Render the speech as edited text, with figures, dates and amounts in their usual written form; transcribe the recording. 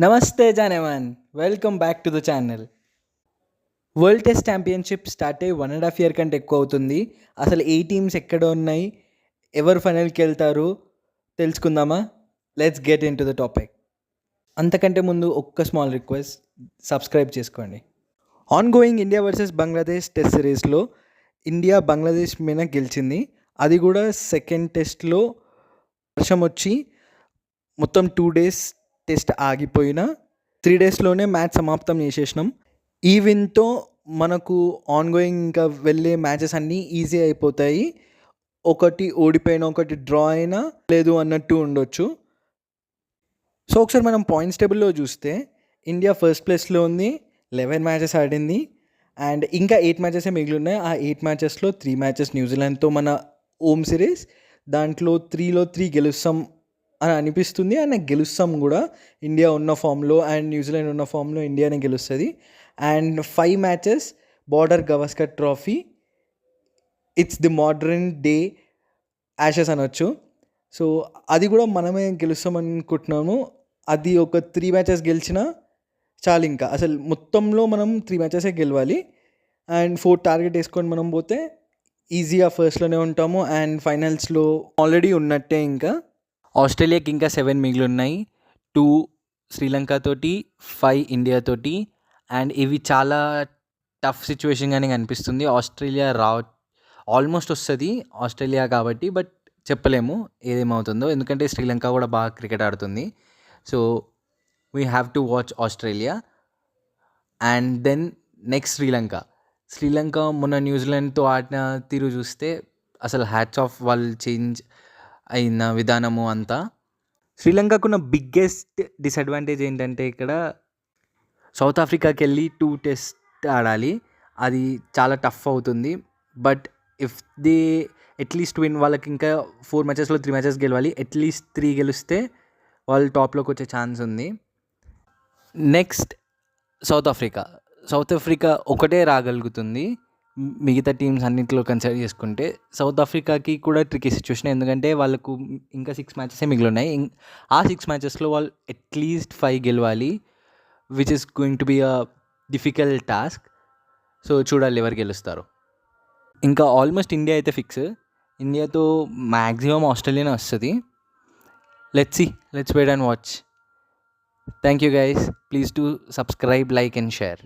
నమస్తే జానేమన్, welcome back to the channel. World test championship start అయ్యి 1.5 year కంటే ఎక్కువ అవుతుంది. అసలు ఏ టీమ్స్ ఎక్కడ ఉన్నాయి, ఎవరు ఫైనల్కి వెళ్తారు తెలుసుకుందామా? Let's get in to the topic. అంతకంటే ముందు ఒక్క స్మాల్ రిక్వెస్ట్, సబ్స్క్రైబ్ చేసుకోండి. On going India versus Bangladesh test సిరీస్లో ఇండియా బంగ్లాదేశ్ మీద గెలిచింది. అది కూడా సెకండ్ టెస్ట్లో వర్షం వచ్చి మొత్తం 2 days టెస్ట్ ఆగిపోయిన 3 daysలోనే మ్యాచ్ సమాప్తం చేసేసినాం. ఈ విన్తో మనకు ఆన్ గోయింగ్ ఇంకా వెళ్ళే మ్యాచెస్ అన్నీ ఈజీ అయిపోతాయి. ఒకటి ఓడిపోయినా ఒకటి డ్రా అయినా లేదు అన్నట్టు ఉండొచ్చు. సో ఒకసారి మనం పాయింట్స్ టేబుల్లో చూస్తే ఇండియా ఫస్ట్ ప్లేస్లో ఉంది, 11 matches ఆడింది. అండ్ ఇంకా 8 matches మిగిలి ఉన్నాయి. ఆ 8 matchesలో 3 matches న్యూజిలాండ్తో మన హోమ్ సిరీస్, దాంట్లో 3లో 3 గెలుస్తాం అని అనిపిస్తుంది. అండ్ గెలుస్తాం కూడా. ఇండియా ఉన్న ఫామ్లో అండ్ న్యూజిలాండ్ ఉన్న ఫామ్లో ఇండియానే గెలుస్తుంది. And 5 matches border Gavaskar trophy, it's the modern day Ashes అనొచ్చు. సో అది కూడా మనమే గెలుస్తాం అనుకుంటున్నాము. అది ఒక 3 matches గెలిచినా చాలు. ఇంకా అసలు మొత్తంలో మనం 3 matches గెలవాలి. అండ్ 4 టార్గెట్ వేసుకొని మనం పోతే ఈజీగా ఫస్ట్లోనే ఉంటాము. అండ్ ఫైనల్స్లో ఆల్రెడీ ఉన్నట్టే. ఇంకా ఆస్ట్రేలియాకి ఇంకా 7 మిగిలి ఉన్నాయి. 2 శ్రీలంక తోటి, 5 ఇండియా తోటి. అండ్ ఇవి చాలా టఫ్ సిచ్యువేషన్గానే కనిపిస్తుంది. ఆస్ట్రేలియా ఆల్మోస్ట్ వస్తుంది ఆస్ట్రేలియా కాబట్టి, బట్ చెప్పలేము ఏదేమవుతుందో, ఎందుకంటే శ్రీలంక కూడా బాగా క్రికెట్ ఆడుతుంది. So we have to watch Australia. And then next Sri Lanka మొన్న న్యూజిలాండ్తో ఆడిన తీరు చూస్తే అసలు హ్యాట్స్ ఆఫ్, వాళ్ళు చేంజ్ అయిన విధానము అంతా. శ్రీలంకకున్న బిగ్గెస్ట్ డిసడ్వాంటేజ్ ఏంటంటే ఇక్కడ సౌత్ ఆఫ్రికాకి వెళ్ళి 2 tests ఆడాలి. అది చాలా టఫ్ అవుతుంది. But if they at least win, వాళ్ళకి ఇంకా 4 matchesలో 3 matches గెలవాలి. అట్లీస్ట్ 3 గెలిస్తే వాళ్ళు టాప్లోకి వచ్చే ఛాన్స్ ఉంది. నెక్స్ట్ సౌత్ ఆఫ్రికా ఒకటే రాగలుగుతుంది మిగతా టీమ్స్ అన్నింటిలో కన్సిడర్ చేసుకుంటే. సౌత్ ఆఫ్రికాకి కూడా ట్రికీ సిచ్యువేషన్, ఎందుకంటే వాళ్ళకు ఇంకా 6 matches మిగిలి ఉన్నాయి. ఆ 6 matchesలో వాళ్ళు అట్లీస్ట్ 5 గెలవాలి, which is going to be a difficult task. So చూడాలి ఎవరు గెలుస్తారు. ఇంకా ఆల్మోస్ట్ ఇండియా అయితే ఫిక్స్. ఇండియాతో మ్యాక్సిమం ఆస్ట్రేలియానే వస్తుంది. Let's wait and watch. Thank you guys. Please do subscribe, like and share.